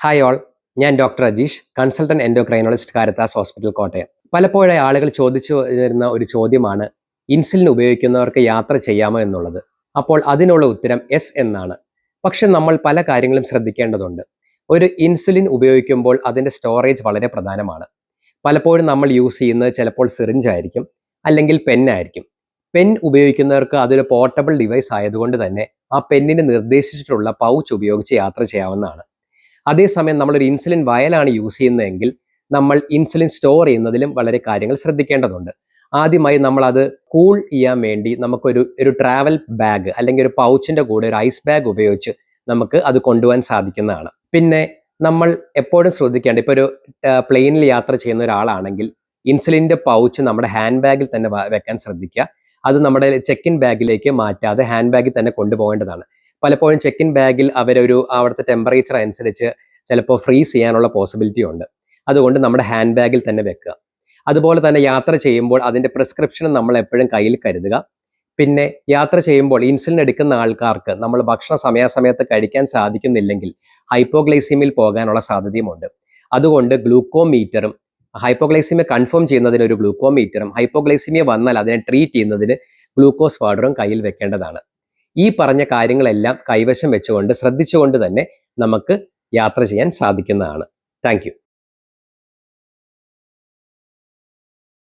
Hi all, ഞാൻ doctor Ajeesh, consultant endocrinologist Caritas hospital Kottayam. പലപ്പോഴും ആളുകൾ ചോദിച്ചു വരുന്ന ഒരു ചോദ്യമാണ് ഇൻസുലിൻ ഉപയോഗിക്കുന്നവർക്ക് യാത്ര ചെയ്യാമോ എന്നുള്ളത്. അപ്പോൾ അതിനുള്ള ഉത്തരം യെസ് എന്നാണ്. പക്ഷെ നമ്മൾ പല കാര്യങ്ങളും ശ്രദ്ധിക്കേണ്ടതുണ്ട്. ഒരു ഇൻസുലിൻ ഉപയോഗിക്കുമ്പോൾ അതിൻ്റെ സ്റ്റോറേജ് വളരെ പ്രധാനമാണ്. പലപ്പോഴും നമ്മൾ യൂസ് ചെയ്യുന്നത് ചിലപ്പോൾ സിറിഞ്ച് ആയിരിക്കും, അല്ലെങ്കിൽ പെന്നായിരിക്കും. പെൻ ഉപയോഗിക്കുന്നവർക്ക് അതൊരു പോർട്ടബിൾ ഡിവൈസ് ആയതുകൊണ്ട് തന്നെ ആ പെന്നിന് നിർദ്ദേശിച്ചിട്ടുള്ള പൗച്ച് ഉപയോഗിച്ച് യാത്ര ചെയ്യാവുന്നതാണ്. അതേസമയം നമ്മളൊരു ഇൻസുലിൻ വയലാണ് യൂസ് ചെയ്യുന്നതെങ്കിൽ നമ്മൾ ഇൻസുലിൻ സ്റ്റോർ ചെയ്യുന്നതിലും വളരെ കാര്യങ്ങൾ ശ്രദ്ധിക്കേണ്ടതുണ്ട്. ആദ്യമായി നമ്മൾ അത് കൂൾ ചെയ്യാൻ വേണ്ടി നമുക്കൊരു ട്രാവൽ ബാഗ് അല്ലെങ്കിൽ ഒരു പൗച്ചിൻ്റെ കൂടെ ഒരു ഐസ് ബാഗ് ഉപയോഗിച്ച് നമുക്ക് അത് കൊണ്ടുപോകാൻ സാധിക്കുന്നതാണ്. പിന്നെ നമ്മൾ എപ്പോഴും ശ്രദ്ധിക്കേണ്ട, ഇപ്പോൾ ഒരു പ്ലെയിനിൽ യാത്ര ചെയ്യുന്ന ഒരാളാണെങ്കിൽ ഇൻസുലിൻ്റെ പൗച്ച് നമ്മുടെ ഹാൻഡ് ബാഗിൽ തന്നെ വെക്കാൻ ശ്രദ്ധിക്കുക. അത് നമ്മുടെ ചെക്ക് ഇൻ ബാഗിലേക്ക് മാറ്റാതെ ഹാൻഡ് ബാഗിൽ തന്നെ കൊണ്ടുപോകേണ്ടതാണ്. പലപ്പോഴും ചെക്ക് ഇൻ ബാഗിൽ അവിടുത്തെ ടെമ്പറേച്ചർ അനുസരിച്ച് ചിലപ്പോൾ ഫ്രീസ് ചെയ്യാനുള്ള പോസിബിലിറ്റി ഉണ്ട്. അതുകൊണ്ട് നമ്മുടെ ഹാൻഡ് ബാഗിൽ തന്നെ വെക്കുക. അതുപോലെ തന്നെ യാത്ര ചെയ്യുമ്പോൾ അതിൻ്റെ പ്രിസ്ക്രിപ്ഷനും നമ്മൾ എപ്പോഴും കയ്യിൽ കരുതുക. പിന്നെ യാത്ര ചെയ്യുമ്പോൾ ഇൻസുലിൻ എടുക്കുന്ന ആൾക്കാർക്ക് നമ്മൾ ഭക്ഷണം സമയാസമയത്ത് കഴിക്കാൻ സാധിക്കുന്നില്ലെങ്കിൽ ഹൈപ്പോഗ്ലൈസീമിയയിൽ പോകാനുള്ള സാധ്യതയുമുണ്ട്. അതുകൊണ്ട് ഗ്ലൂക്കോമീറ്ററും, ഹൈപ്പോഗ്ലൈസീമിയ കൺഫേം ചെയ്യുന്നതിന് ഒരു ഗ്ലൂക്കോമീറ്ററും, ഹൈപ്പോഗ്ലൈസീമിയ വന്നാൽ അതിനെ ട്രീറ്റ് ചെയ്യുന്നതിന് ഗ്ലൂക്കോസ് പൗഡറും കയ്യിൽ വെക്കേണ്ടതാണ്. ഈ പറഞ്ഞ കാര്യങ്ങളെല്ലാം കൈവശം വെച്ചുകൊണ്ട് ശ്രദ്ധിച്ചുകൊണ്ട് തന്നെ നമുക്ക് യാത്ര ചെയ്യാൻ സാധിക്കുന്നതാണ്. Thank you.